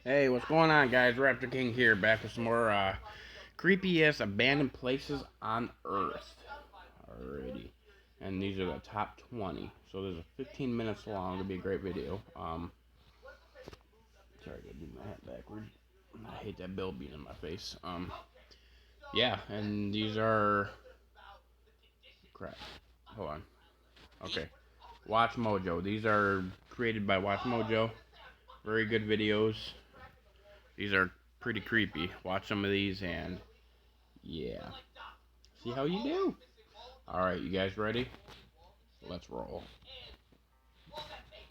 Hey, what's going on, guys? Raptor King here, back with some more creepiest abandoned places on Earth. Alrighty, and these are the top 20. So there's a 15 minutes long. It'll be a great video. Sorry, I gotta do my hat backward. I hate that bill being in my face. Yeah, and these are crap. Hold on. Okay, Watch Mojo. These are created by Watch Mojo. Very good videos. These are pretty creepy. Watch some of these and yeah. See how you do. Alright, you guys ready? Let's roll.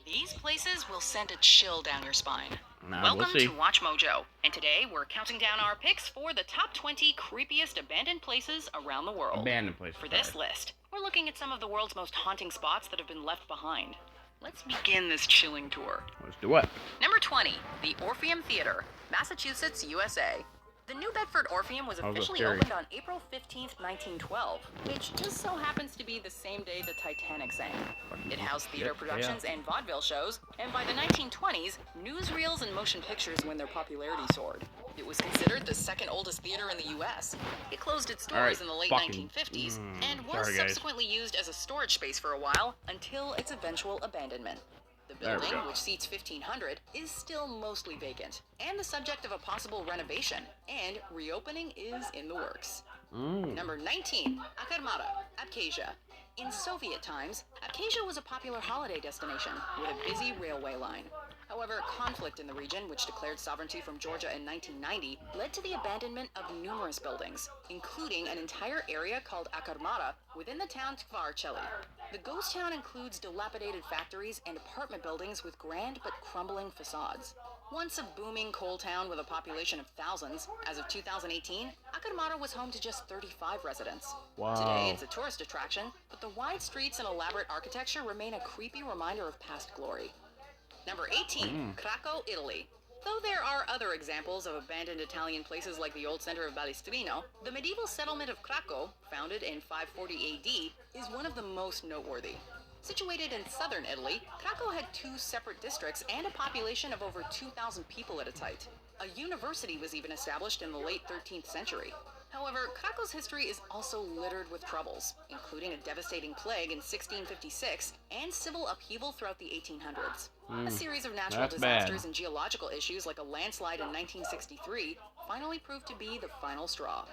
These places will send a chill down your spine. We'll Welcome see. to Watch Mojo, and today we're counting down our picks for the top 20 creepiest abandoned places around the world. Abandoned places. For this list, we're looking at some of the world's most haunting spots that have been left behind. Let's begin this chilling tour. Let's do it. Number 20, the Orpheum Theater, Massachusetts, USA. The New Bedford Orpheum was officially opened on April 15th, 1912, which just so happens to be the same day the Titanic sank. It housed theater productions and vaudeville shows, and by the 1920s, newsreels and motion pictures when their popularity soared. It was considered the second oldest theater in the U.S. It closed its doors in the late 1950s, and was subsequently used as a storage space for a while until its eventual abandonment. The building, which seats 1,500, is still mostly vacant, and the subject of a possible renovation, and reopening is in the works. Number 19, Akarmara, Abkhazia. In Soviet times, Abkhazia was a popular holiday destination with a busy railway line. However, conflict in the region, which declared sovereignty from Georgia in 1990, led to the abandonment of numerous buildings, including an entire area called Akarmara within the town Tvarcheli. The ghost town includes dilapidated factories and apartment buildings with grand but crumbling facades. Once a booming coal town with a population of thousands, as of 2018, Akarmara was home to just 35 residents. Wow. Today, it's a tourist attraction, but the wide streets and elaborate architecture remain a creepy reminder of past glory. Number 18, Krakow, Italy. Though there are other examples of abandoned Italian places like the old center of Balistrino, the medieval settlement of Krakow, founded in 540 AD, is one of the most noteworthy. Situated in southern Italy, Krakow had two separate districts and a population of over 2,000 people at its height. A university was even established in the late 13th century. However, Krakow's history is also littered with troubles, including a devastating plague in 1656 and civil upheaval throughout the 1800s. A series of natural disasters and geological issues like a landslide in 1963 finally proved to be the final straw.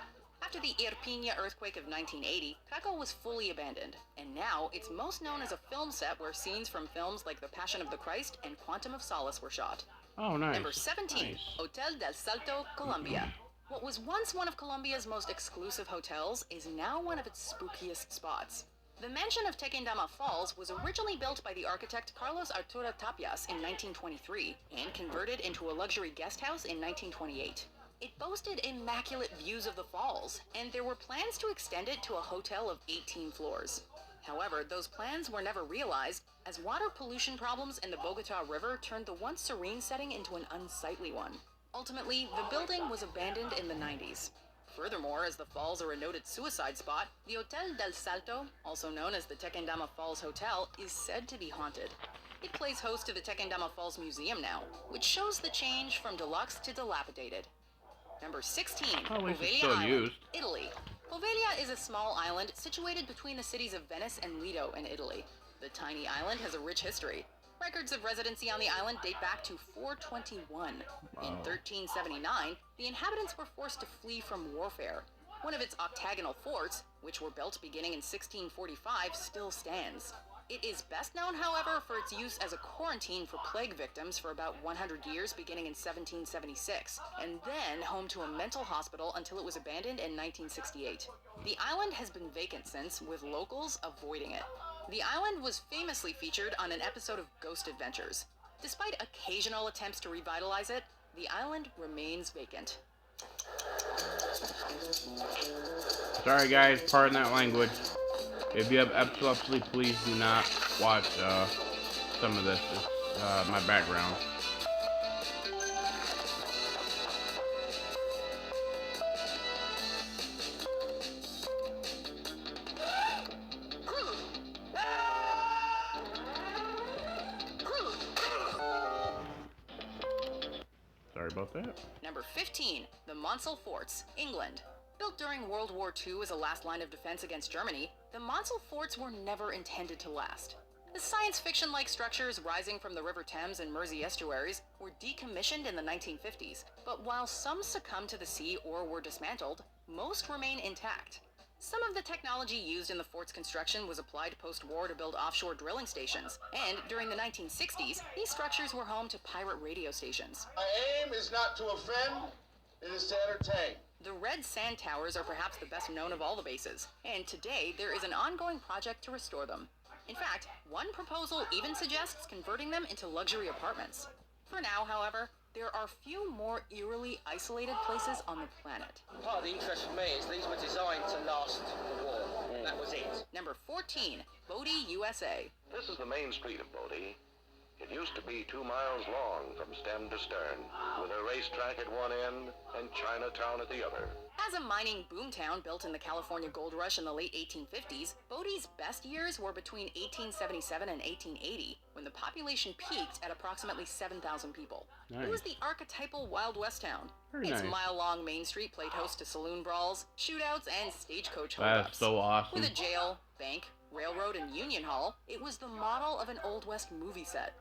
After the Irpinia earthquake of 1980, Krakow was fully abandoned, and now it's most known as a film set where scenes from films like The Passion of the Christ and Quantum of Solace were shot. Oh, nice. Number 17, Hotel del Salto, Colombia. What was once one of Colombia's most exclusive hotels is now one of its spookiest spots. The mansion of Tequendama Falls was originally built by the architect Carlos Arturo Tapias in 1923 and converted into a luxury guest house in 1928. It boasted immaculate views of the falls, and there were plans to extend it to a hotel of 18 floors. However, those plans were never realized, as water pollution problems in the Bogota River turned the once serene setting into an unsightly one. Ultimately, the building was abandoned in the 90s. Furthermore, as the falls are a noted suicide spot, the Hotel del Salto, also known as the Tequendama Falls Hotel, is said to be haunted. It plays host to the Tequendama Falls Museum now, which shows the change from deluxe to dilapidated. Number 16, Poveglia Island, Italy. Poveglia is a small island situated between the cities of Venice and Lido in Italy. The tiny island has a rich history. Records of residency on the island date back to 421. In 1379, the inhabitants were forced to flee from warfare. One of its octagonal forts, which were built beginning in 1645, still stands. It is best known, however, for its use as a quarantine for plague victims for about 100 years beginning in 1776, and then home to a mental hospital until it was abandoned in 1968. The island has been vacant since, with locals avoiding it. The island was famously featured on an episode of Ghost Adventures. Despite occasional attempts to revitalize it, the island remains vacant. Sorry guys, pardon that language. If you have epilepsy, please do not watch some of this. It's my background. Sorry about that. Number 15, the Monsell Forts, England. Built during World War II as a last line of defense against Germany, the Monsell Forts were never intended to last. The science fiction-like structures rising from the River Thames and Mersey estuaries were decommissioned in the 1950s, but while some succumbed to the sea or were dismantled, most remain intact. Some of the technology used in the fort's construction was applied post-war to build offshore drilling stations, and during the 1960s, these structures were home to pirate radio stations. My aim is not to offend, it is to entertain. The Red Sand Towers are perhaps the best known of all the bases, and today there is an ongoing project to restore them. In fact, one proposal even suggests converting them into luxury apartments. For now, however, there are few more eerily isolated places on the planet. Part of the interest for me is these were designed to last the war. That was it. Number 14, Bodie, USA. This is the main street of Bodie. It used to be 2 miles long from stem to stern, with a racetrack at one end and Chinatown at the other. As a mining boomtown built in the California Gold Rush in the late 1850s, Bodie's best years were between 1877 and 1880, when the population peaked at approximately 7,000 people. Nice. It was the archetypal Wild West town. Very Its nice. mile-long main street played host to saloon brawls, shootouts, and stagecoach That's holdups. so awesome. With a jail, bank, railroad, and union hall, it was the model of an Old West movie set.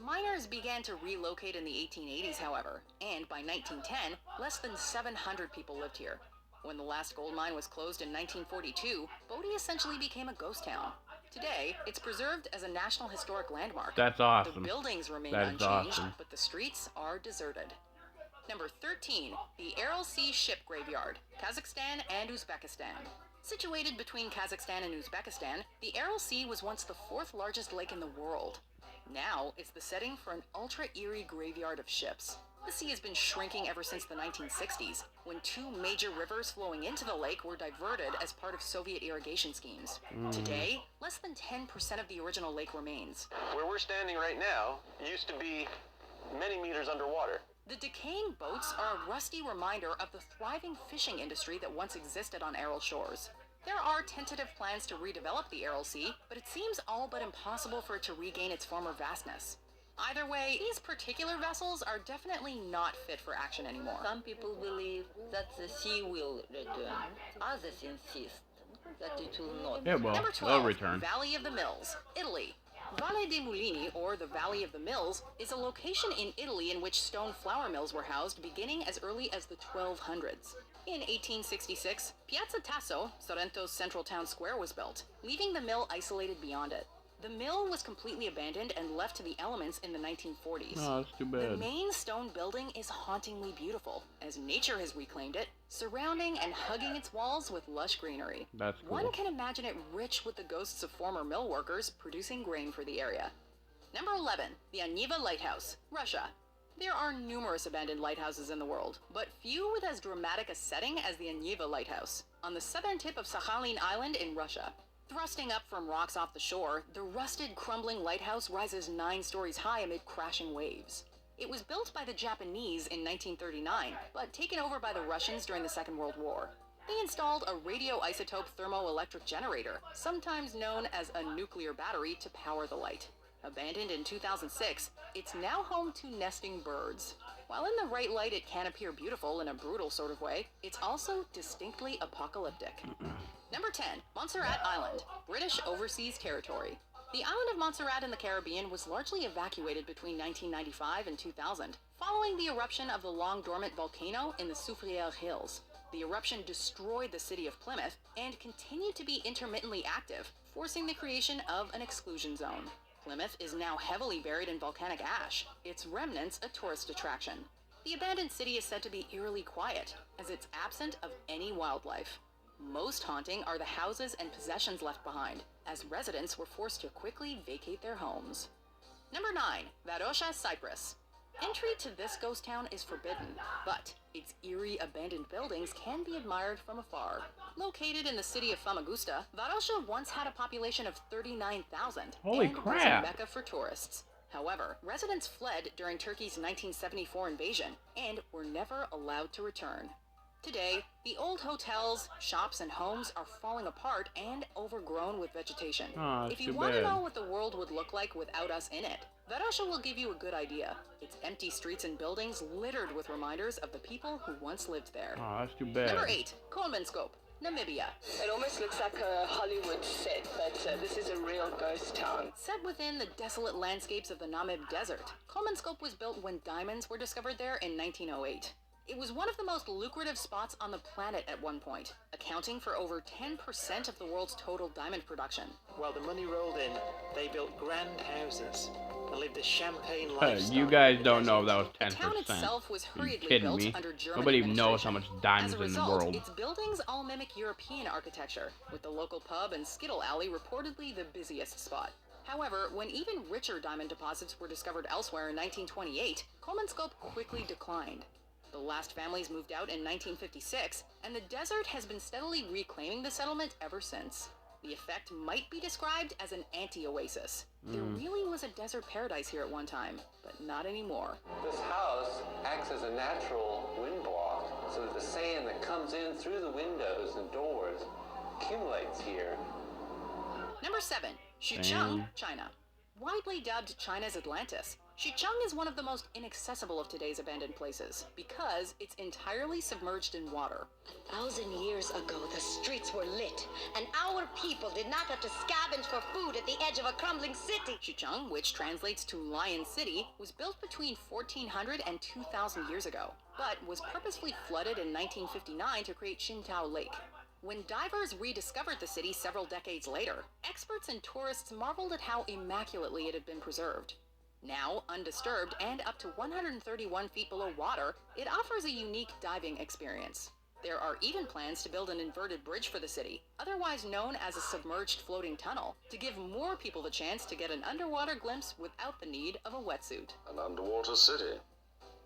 Miners began to relocate in the 1880s, however, and by 1910, less than 700 people lived here. When the last gold mine was closed in 1942, Bodie essentially became a ghost town. Today, it's preserved as a National Historic Landmark. That's The awesome. buildings remain That is unchanged, awesome. but the streets are deserted. Number 13, the Aral Sea Ship Graveyard, Kazakhstan and Uzbekistan. Situated between Kazakhstan and Uzbekistan, the Aral Sea was once the 4th largest lake in the world. Now, it's the setting for an ultra-eerie graveyard of ships. The sea has been shrinking ever since the 1960s, when 2 major rivers flowing into the lake were diverted as part of Soviet irrigation schemes. Today, less than 10% of the original lake remains. Where we're standing right now used to be many meters underwater. The decaying boats are a rusty reminder of the thriving fishing industry that once existed on Aral shores. There are tentative plans to redevelop the Aral Sea, but it seems all but impossible for it to regain its former vastness. Either way, these particular vessels are definitely not fit for action anymore. Some people believe that the sea will return. Others insist that it will not. Yeah, well, Number they'll 12, return. Valley of the Mills, Italy. Valle dei Mulini, or the Valley of the Mills, is a location in Italy in which stone flour mills were housed beginning as early as the 1200s. In 1866, Piazza Tasso, Sorrento's central town square, was built, leaving the mill isolated beyond it. The mill was completely abandoned and left to the elements in the 1940s. Oh, that's too The bad. main stone building is hauntingly beautiful, as nature has reclaimed it, surrounding and hugging its walls with lush greenery. That's cool. One can imagine it rich with the ghosts of former mill workers producing grain for the area. Number 11, the Aniva Lighthouse, Russia. There are numerous abandoned lighthouses in the world, but few with as dramatic a setting as the Aniva Lighthouse, on the southern tip of Sakhalin Island in Russia. Thrusting up from rocks off the shore, the rusted, crumbling lighthouse rises 9 stories high amid crashing waves. It was built by the Japanese in 1939, but taken over by the Russians during the Second World War. They installed a radioisotope thermoelectric generator, sometimes known as a nuclear battery, to power the light. Abandoned in 2006, it's now home to nesting birds. While in the right light it can appear beautiful in a brutal sort of way, it's also distinctly apocalyptic. Number 10, Montserrat Island, British Overseas Territory. The island of Montserrat in the Caribbean was largely evacuated between 1995 and 2000, following the eruption of the long-dormant volcano in the Soufriere Hills. The eruption destroyed the city of Plymouth and continued to be intermittently active, forcing the creation of an exclusion zone. Plymouth is now heavily buried in volcanic ash, its remnants a tourist attraction. The abandoned city is said to be eerily quiet, as it's absent of any wildlife. Most haunting are the houses and possessions left behind, as residents were forced to quickly vacate their homes. Number 9, Varosha, Cyprus. Entry to this ghost town is forbidden, but its eerie abandoned buildings can be admired from afar. Located in the city of Famagusta, Varosha once had a population of 39,000 Holy and was a crap. mecca for tourists. However, residents fled during Turkey's 1974 invasion and were never allowed to return. Today, the old hotels, shops, and homes are falling apart and overgrown with vegetation. Oh, that's If you too want to bad. know what the world would look like without us in it, Varosha will give you a good idea. Its empty streets and buildings littered with reminders of the people who once lived there. Oh, that's too bad. Number 8, Kolmanskop, Namibia. It almost looks like a Hollywood set, but this is a real ghost town. Set within the desolate landscapes of the Namib Desert, Kolmanskop was built when diamonds were discovered there in 1908. It was one of the most lucrative spots on the planet at one point, accounting for over 10% of the world's total diamond production. While the money rolled in, they built grand houses and lived a champagne lifestyle. You guys don't know if that was The town 10%. itself was Are you hurriedly kidding built me? under German Nobody even knows how administration. much diamonds As a in the result, world. its buildings all mimic European architecture, with the local pub and Skittle Alley reportedly the busiest spot. However, when even richer diamond deposits were discovered elsewhere in 1928, Kolmanskop quickly declined. The last families moved out in 1956, and the desert has been steadily reclaiming the settlement ever since. The effect might be described as an anti-oasis. There really was a desert paradise here at one time, but not anymore. This house acts as a natural wind block so that the sand that comes in through the windows and doors accumulates here. Number 7, Xuchang, China. Widely dubbed China's Atlantis, Xuchang is one of the most inaccessible of today's abandoned places because it's entirely submerged in water. 1,000 years ago, the streets were lit, and our people did not have to scavenge for food at the edge of a crumbling city. Xuchang, which translates to Lion City, was built between 1400 and 2000 years ago, but was purposefully flooded in 1959 to create Qingdao Lake. When divers rediscovered the city several decades later, experts and tourists marveled at how immaculately it had been preserved. Now, undisturbed and up to 131 feet below water, it offers a unique diving experience. There are even plans to build an inverted bridge for the city, otherwise known as a submerged floating tunnel, to give more people the chance to get an underwater glimpse without the need of a wetsuit. An underwater city.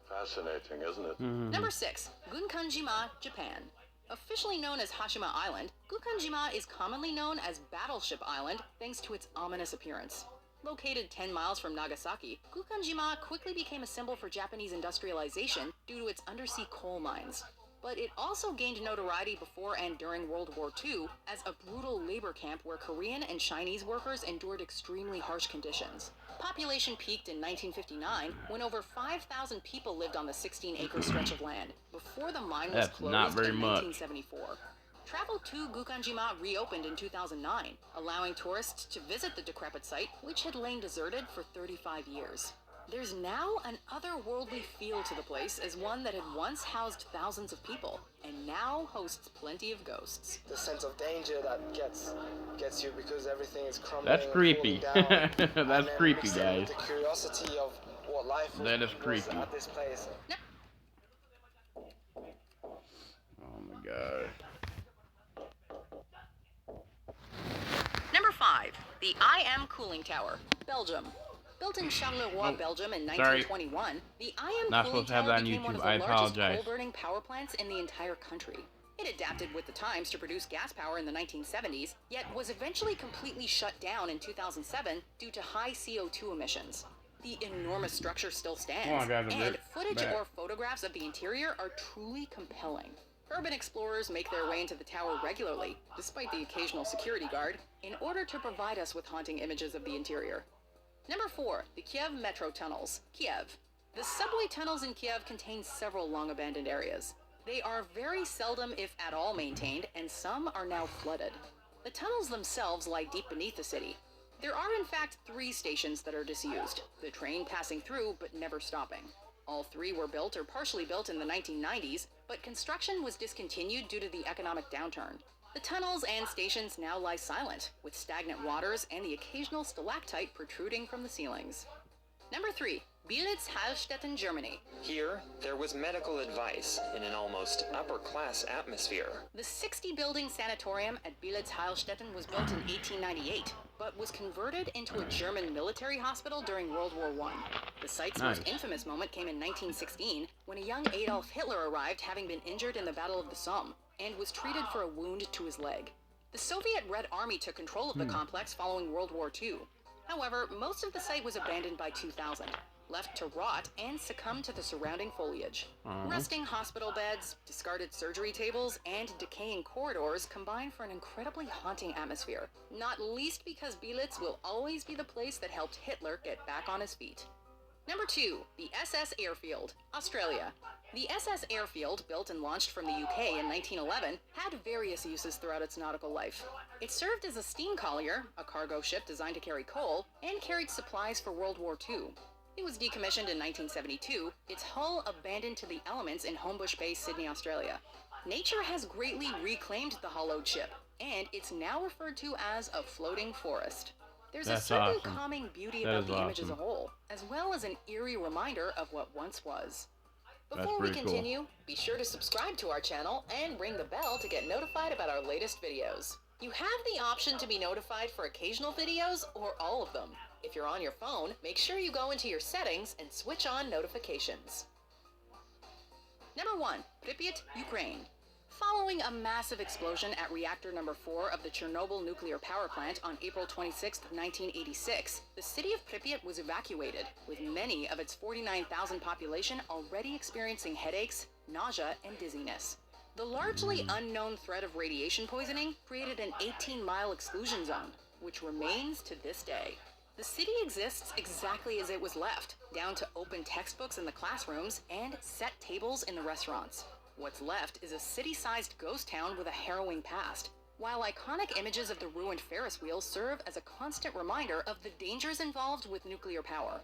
Fascinating, isn't it? Number 6, Gunkanjima, Japan. Officially known as Hashima Island, Gunkanjima is commonly known as Battleship Island thanks to its ominous appearance. Located 10 miles from Nagasaki, Gunkanjima quickly became a symbol for Japanese industrialization due to its undersea coal mines. But it also gained notoriety before and during World War II as a brutal labor camp where Korean and Chinese workers endured extremely harsh conditions. Population peaked in 1959 when over 5,000 people lived on the 16-acre stretch of land before the mine was closed in 1974. Travel to Gunkanjima reopened in 2009, allowing tourists to visit the decrepit site, which had lain deserted for 35 years. There's now an otherworldly feel to the place as one that had once housed thousands of people, and now hosts plenty of ghosts. The sense of danger that gets you because everything is crumbling. That's creepy. And That's creepy, guys. The curiosity of what life That is was creepy. at this place. Oh my god. Number 5, the IM Cooling Tower, Belgium. Built in Charleroi, Belgium in 1921, the IM Not Cooling supposed to have Tower that on became one YouTube. of the I largest apologize. coal-burning power plants in the entire country. It adapted with the times to produce gas power in the 1970s, yet was eventually completely shut down in 2007 due to high CO2 emissions. The enormous structure still stands, and footage or photographs of the interior are truly compelling. Urban explorers make their way into the tower regularly, despite the occasional security guard, in order to provide us with haunting images of the interior. Number 4, the Kiev Metro Tunnels, Kiev. The subway tunnels in Kiev contain several long-abandoned areas. They are very seldom, if at all, maintained, and some are now flooded. The tunnels themselves lie deep beneath the city. There are in fact 3 stations that are disused, the train passing through but never stopping. All 3 were built or partially built in the 1990s, but construction was discontinued due to the economic downturn. The tunnels and stations now lie silent, with stagnant waters and the occasional stalactite protruding from the ceilings. Number 3, Bielitz-Heilstätten, Germany. Here, there was medical advice in an almost upper-class atmosphere. The 60-building sanatorium at Bielitz-Heilstätten was built in 1898, but was converted into a German military hospital during World War I. The site's most infamous moment came in 1916, when a young Adolf Hitler arrived having been injured in the Battle of the Somme, and was treated for a wound to his leg. The Soviet Red Army took control of the complex following World War II. However, most of the site was abandoned by 2000. left to rot and succumb to the surrounding foliage. Rusting hospital beds, discarded surgery tables, and decaying corridors combine for an incredibly haunting atmosphere, not least because Belitz will always be the place that helped Hitler get back on his feet. Number 2, the SS Airfield, Australia. The SS Airfield, built and launched from the UK in 1911, had various uses throughout its nautical life. It served as a steam collier, a cargo ship designed to carry coal, and carried supplies for World War II. It was decommissioned in 1972, its hull abandoned to the elements in Homebush Bay, Sydney, Australia. Nature has greatly reclaimed the hollowed ship, and it's now referred to as a floating forest. There's a certain calming beauty about the image as a whole, as well as an eerie reminder of what once was. Before we continue, be sure to subscribe to our channel and ring the bell to get notified about our latest videos. You have the option to be notified for occasional videos or all of them. If you're on your phone, make sure you go into your settings and switch on notifications. Number 1, Pripyat, Ukraine. Following a massive explosion at reactor number 4 of the Chernobyl nuclear power plant on April 26, 1986, the city of Pripyat was evacuated, with many of its 49,000 population already experiencing headaches, nausea, and dizziness. The largely unknown threat of radiation poisoning created an 18-mile exclusion zone, which remains to this day. The city exists exactly as it was left, down to open textbooks in the classrooms and set tables in the restaurants. What's left is a city-sized ghost town with a harrowing past, while iconic images of the ruined Ferris wheel serve as a constant reminder of the dangers involved with nuclear power.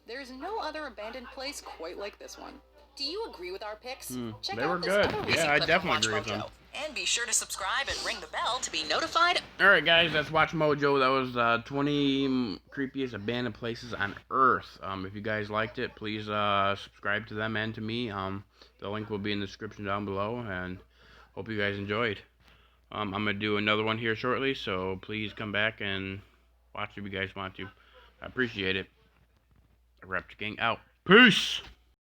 There's no other abandoned place quite like this one. Do you agree with our picks? Check They out were this good. other Yeah, I recent clip from definitely Watch agree with them. Mojo. And be sure to subscribe and ring the bell to be notified. Alright guys, that's Watch Mojo. That was 20 creepiest abandoned places on Earth. If you guys liked it, please subscribe to them and to me. The link will be in the description down below, and hope you guys enjoyed. I'm going to do another one here shortly, so please come back and watch if you guys want to. I appreciate it. Raptor Gang out. Peace!